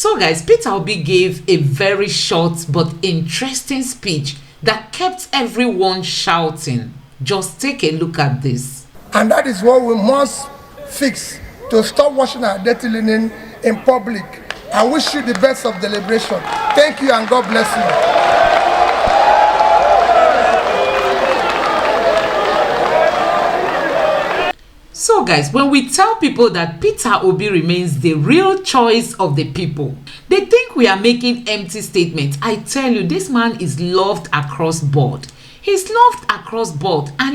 So guys, Peter Obi gave a very short but interesting speech that kept everyone shouting. Just take a look at this. And that is what we must fix to stop washing our dirty linen in public. I wish you the best of deliberation. Thank you and God bless you. So guys, when we tell people that Peter Obi remains the real choice of the people, they think we are making empty statements. I tell you, this man is loved across board. He's loved across board, and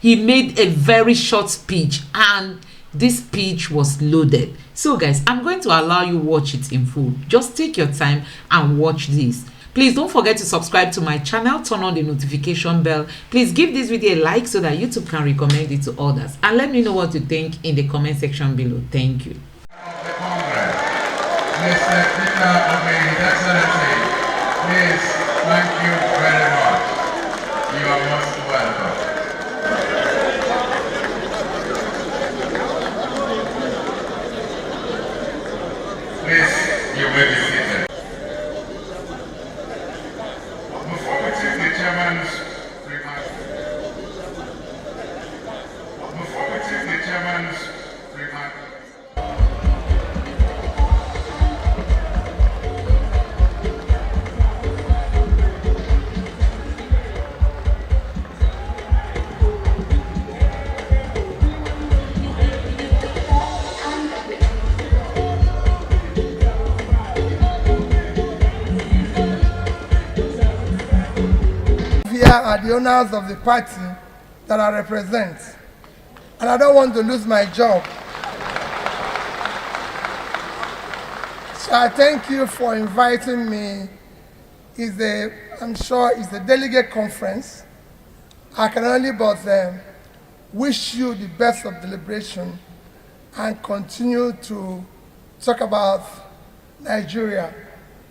he made a very short speech, and this speech was loaded. So guys, I'm going to allow you watch it in full. Just take your time and watch this. Please don't forget to subscribe to my channel, turn on the notification bell. Please give this video a like so that YouTube can recommend it to others. And let me know what you think in the comment section below. Thank you. Mr. Peter Obi, His Excellency, please, thank you very much. You are most welcome. Please, you may be seated. Before we take the chairman's remarks, Are the owners of the party that I represent, and I don't want to lose my job. So I thank you for inviting me. I'm sure it's a delegate conference. I can only but wish you the best of deliberation and continue to talk about Nigeria.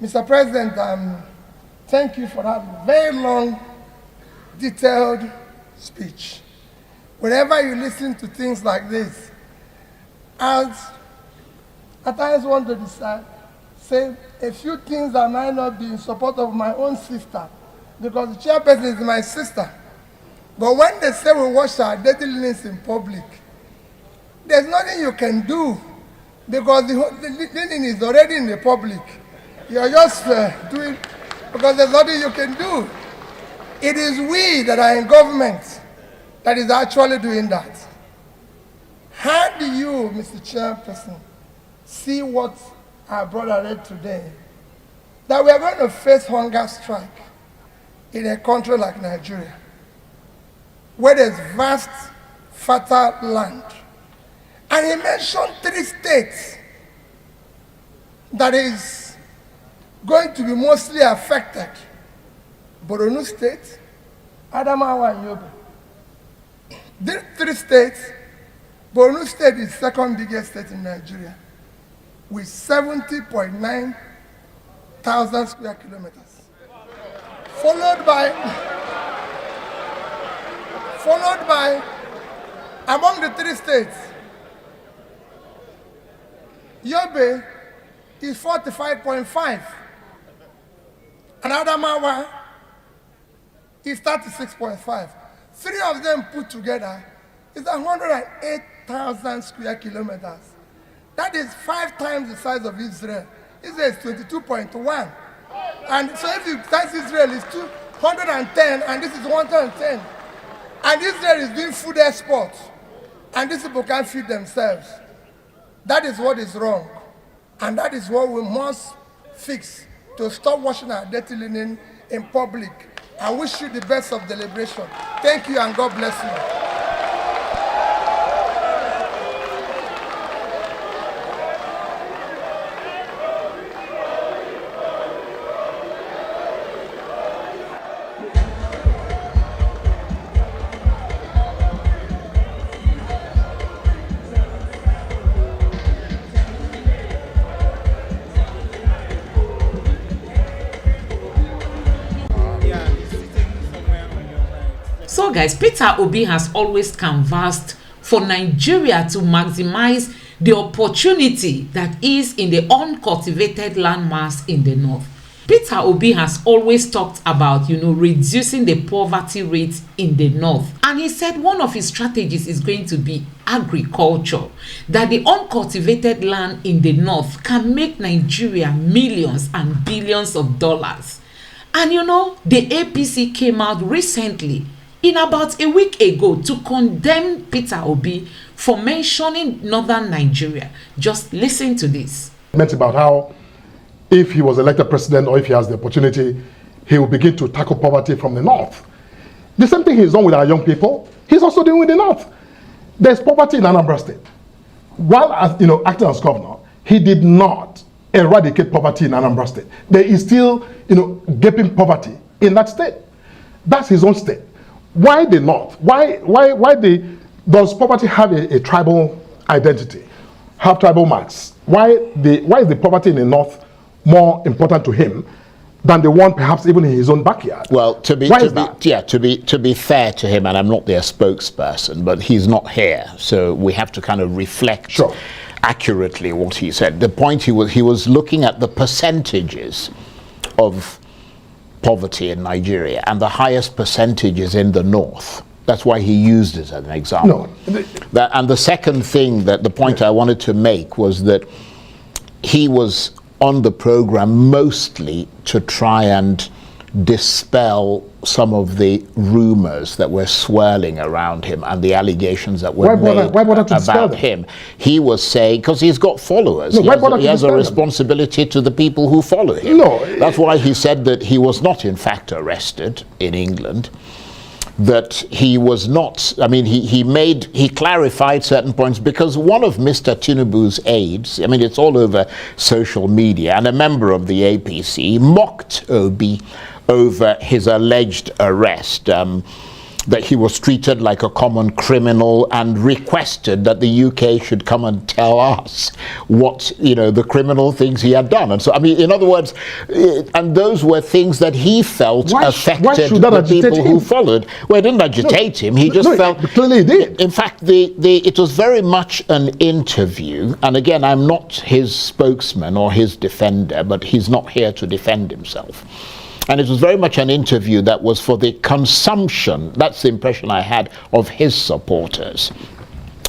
Mr. President, thank you for that very long, detailed speech. Whenever you listen to things like this, I at times want to say a few things that might not be in support of my own sister, because the chairperson is my sister. But when they say we wash our dirty linens in public, there's nothing you can do, because the linen is already in the public. You're just doing, because there's nothing you can do. It is we that are in government that is actually doing that. How do you, Mr. Chairperson, see what our brother read today? That we are going to face hunger strike in a country like Nigeria, where there's vast, fertile land. And he mentioned 3 states that is going to be mostly affected. Borno State, Adamawa and Yobe. These 3 states, Borno State is second biggest state in Nigeria, with 70.9 thousand square kilometers. Followed by, among the 3 states, Yobe is 45.5, and Adamawa is 36.5. 3 of them put together is 108,000 square kilometers. That is 5 times the size of Israel. Israel is 22.1. And so if you times Israel is 210 and this is 110. And Israel is doing food exports. And these people can't feed themselves. That is what is wrong. And that is what we must fix to stop washing our dirty linen in public. I wish you the best of deliberation. Thank you and God bless you. So guys, Peter Obi has always canvassed for Nigeria to maximize the opportunity that is in the uncultivated landmass in the north. Peter Obi has always talked about, reducing the poverty rate in the north. And he said one of his strategies is going to be agriculture, that the uncultivated land in the north can make Nigeria millions and billions of dollars. And the APC came out recently, in about a week ago, to condemn Peter Obi for mentioning northern Nigeria. Just listen to this. About how if he was elected president or if he has the opportunity, he will begin to tackle poverty from the north. The same thing he's done with our young people, he's also doing with the north. There's poverty in Anambra State. While acting as governor, he did not eradicate poverty in Anambra State. There is still gaping poverty in that state. That's his own state. Why the north? Does poverty have a tribal identity, have tribal marks? Why is the poverty in the north more important to him than the one perhaps even in his own backyard? Well, to be fair to him, and I'm not their spokesperson, but he's not here, so we have to kind of reflect accurately what he said. The point he was looking at the percentages of poverty in Nigeria, and the highest percentages in the north. That's why he used it as an example. And the second thing, that the point I wanted to make was that he was on the program mostly to try and dispel some of the rumors that were swirling around him and the allegations that were made about him. He was saying, because he's got followers, he has a responsibility to the people who follow him. That's why he said that he was not in fact arrested in England, that he was not, he clarified certain points, because one of Mr. Tinubu's aides, it's all over social media, and a member of the APC mocked Obi over his alleged arrest, that he was treated like a common criminal, and requested that the UK should come and tell us what, the criminal things he had done. And so, in other words, and those were things that he felt affected the people who followed. Well, it didn't agitate him. He just felt... Clearly it did. In fact, it was very much an interview. And again, I'm not his spokesman or his defender, but he's not here to defend himself. And it was very much an interview that was for the consumption, that's the impression I had, of his supporters.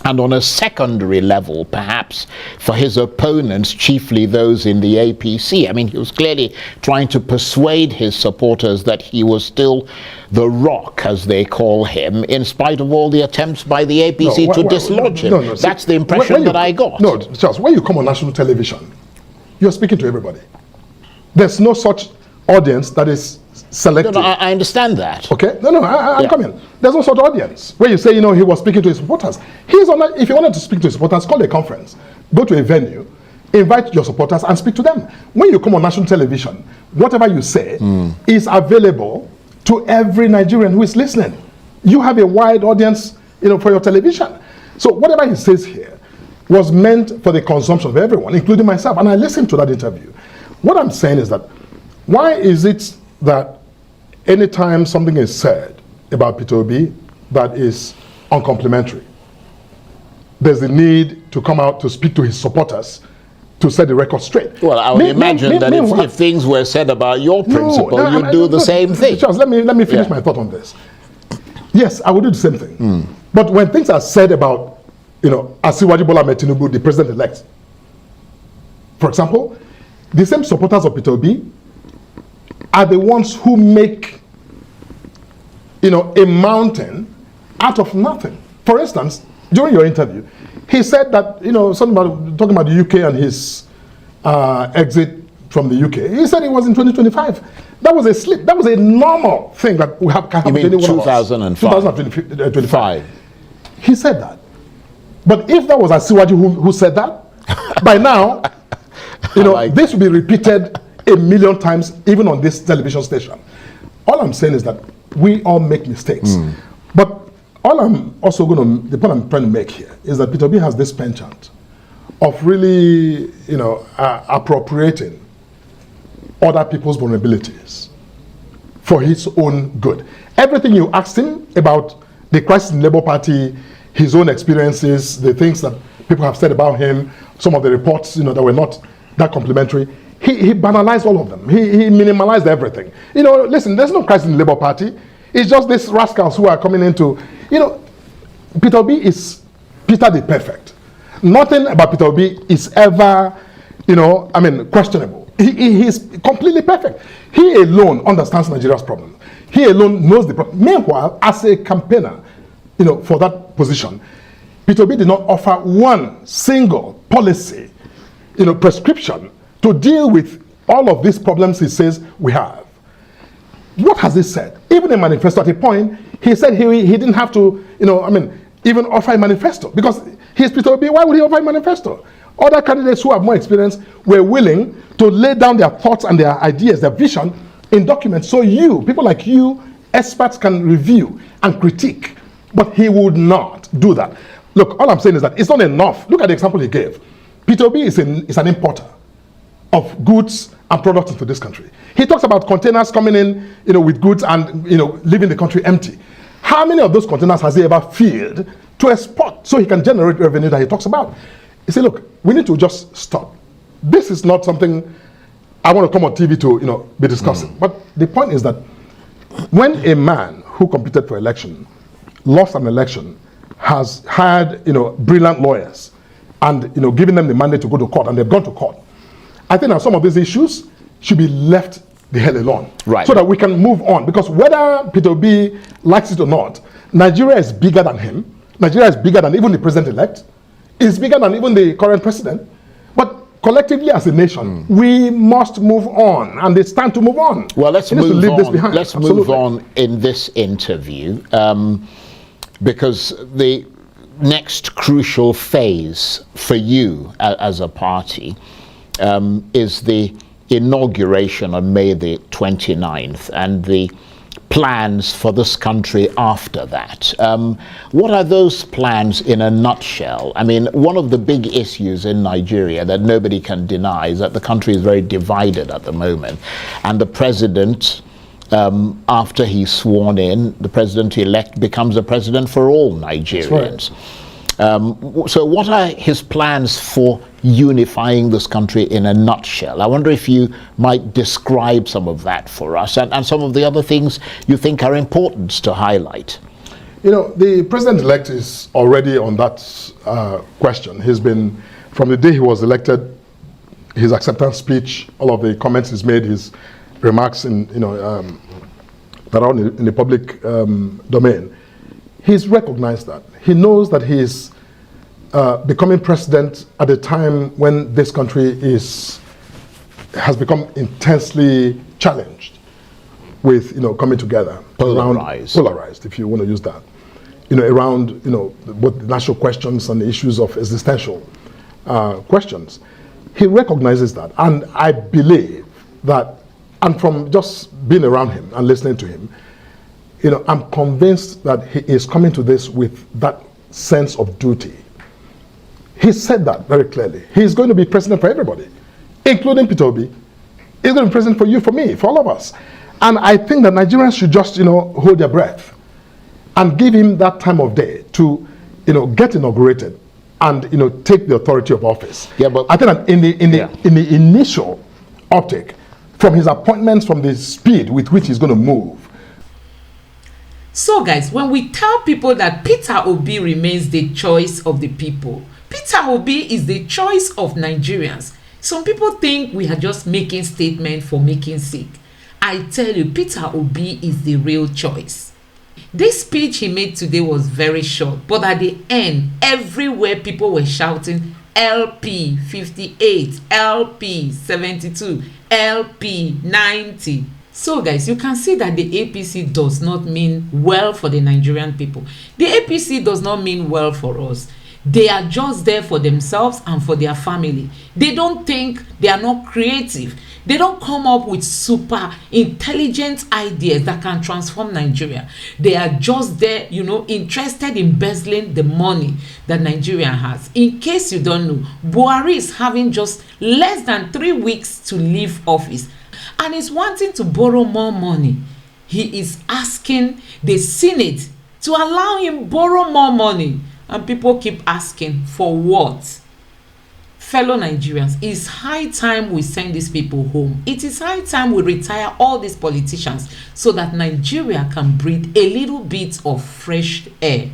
And on a secondary level, perhaps, for his opponents, chiefly those in the APC. He was clearly trying to persuade his supporters that he was still the rock, as they call him, in spite of all the attempts by the APC to dislodge him. That's the impression that I got. No, Charles, when you come on national television, you're speaking to everybody. There's no such audience that is selected. No, I understand that. Okay? I'm coming. There's no sort of audience where you say, he was speaking to his supporters. If you wanted to speak to his supporters, call a conference, go to a venue, invite your supporters and speak to them. When you come on national television, whatever you say is available to every Nigerian who is listening. You have a wide audience, for your television. So whatever he says here was meant for the consumption of everyone, including myself. And I listened to that interview. What I'm saying is that, why is it that anytime something is said about Peter Obi that is uncomplimentary, there's a need to come out to speak to his supporters to set the record straight? Well, I would imagine that if things were said about your principle, you'd do the same thing. Charles, let me finish my thought on this. Yes, I would do the same thing. But when things are said about, Asiwaju Bola Ahmed Tinubu, the president-elect, for example, the same supporters of Peter Obi are the ones who make, a mountain out of nothing. For instance, during your interview, he said that, something about talking about the UK and his exit from the UK. He said it was in 2025. That was a slip. That was a normal thing that we have. You mean 2025? He said that. But if that was Asiwaju who said that, by now, this will be repeated a million times, even on this television station. All I'm saying is that we all make mistakes. But all I'm also the point I'm trying to make here is that Peter Obi has this penchant of really, appropriating other people's vulnerabilities for his own good. Everything you asked him about the crisis in the Labour Party, his own experiences, the things that people have said about him, some of the reports, that were not that complimentary, he banalized all of them. He minimalized everything. Listen, there's no crisis in the Labour Party. It's just these rascals who are coming into, Peter Obi is Peter the Perfect. Nothing about Peter Obi is ever, questionable. He is completely perfect. He alone understands Nigeria's problem. He alone knows the problem. Meanwhile, as a campaigner, for that position, Peter Obi did not offer one single policy, prescription to deal with all of these problems he says we have. What has he said? Even in manifesto at a point, he said he didn't have to, even offer a manifesto because he's Peter Obi. Why would he offer a manifesto? Other candidates who have more experience were willing to lay down their thoughts and their ideas, their vision in documents. So people like you, experts can review and critique, but he would not do that. Look, all I'm saying is that it's not enough. Look at the example he gave. Peter Obi is an importer of goods and products into this country. He talks about containers coming in, with goods and, leaving the country empty. How many of those containers has he ever filled to export so he can generate revenue that he talks about? He said, look, we need to just stop. This is not something I want to come on TV to, be discussing. But the point is that when a man who competed for election, lost an election, has hired, brilliant lawyers and, given them the mandate to go to court, and they've gone to court, I think that some of these issues should be left the hell alone. Right. So that we can move on. Because whether Peter Obi likes it or not, Nigeria is bigger than him. Nigeria is bigger than even the president-elect. It's bigger than even the current president. But collectively as a nation, we must move on. And it's time to move on. Well, let's move on. This behind. Let's move on in this interview. Because the next crucial phase for you as a party is the inauguration on May the 29th and the plans for this country after that. What are those plans in a nutshell? I mean, one of the big issues in Nigeria that nobody can deny is that the country is very divided at the moment. And the president, after he's sworn in, the president-elect becomes the president for all Nigerians. So what are his plans for unifying this country in a nutshell? I wonder if you might describe some of that for us and some of the other things you think are important to highlight. The president-elect is already on that question. He's been, from the day he was elected, his acceptance speech, all of the comments he's made, his remarks in, that are in the public domain, he's recognized that. He knows that he's becoming president at a time when this country has become intensely challenged with, coming together. Polarized, if you want to use that. Around, both the national questions and the issues of existential questions. He recognizes that. And I believe that, and from just being around him and listening to him, I'm convinced that he is coming to this with that sense of duty. He said that very clearly. He's going to be president for everybody, including Peter Obi. He's going to be president for you, for me, for all of us. And I think that Nigerians should just, hold their breath and give him that time of day to, get inaugurated and, take the authority of office. Yeah, but I think that in the initial optic, from his appointments, from the speed with which he's going to move. So guys, when we tell people that Peter Obi remains the choice of the people, Peter Obi is the choice of Nigerians. Some people think we are just making statements for making sake. I tell you, Peter Obi is the real choice. This speech he made today was very short, but at the end, everywhere people were shouting LP 58, LP 72, LP 90. So guys, you can see that the APC does not mean well for the Nigerian people. The APC does not mean well for us. They are just there for themselves and for their family. They don't think, they are not creative. They don't come up with super intelligent ideas that can transform Nigeria. They are just there, interested in embezzling the money that Nigeria has. In case you don't know, Buhari is having just less than 3 weeks to leave office and is wanting to borrow more money. He is asking the Senate to allow him borrow more money. And people keep asking, for what? Fellow Nigerians, it's high time we send these people home. It is high time we retire all these politicians so that Nigeria can breathe a little bit of fresh air.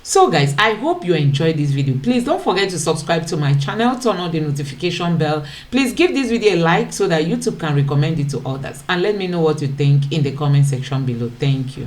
So guys, I hope you enjoyed this video. Please don't forget to subscribe to my channel, turn on the notification bell. Please give this video a like so that YouTube can recommend it to others. And let me know what you think in the comment section below. Thank you.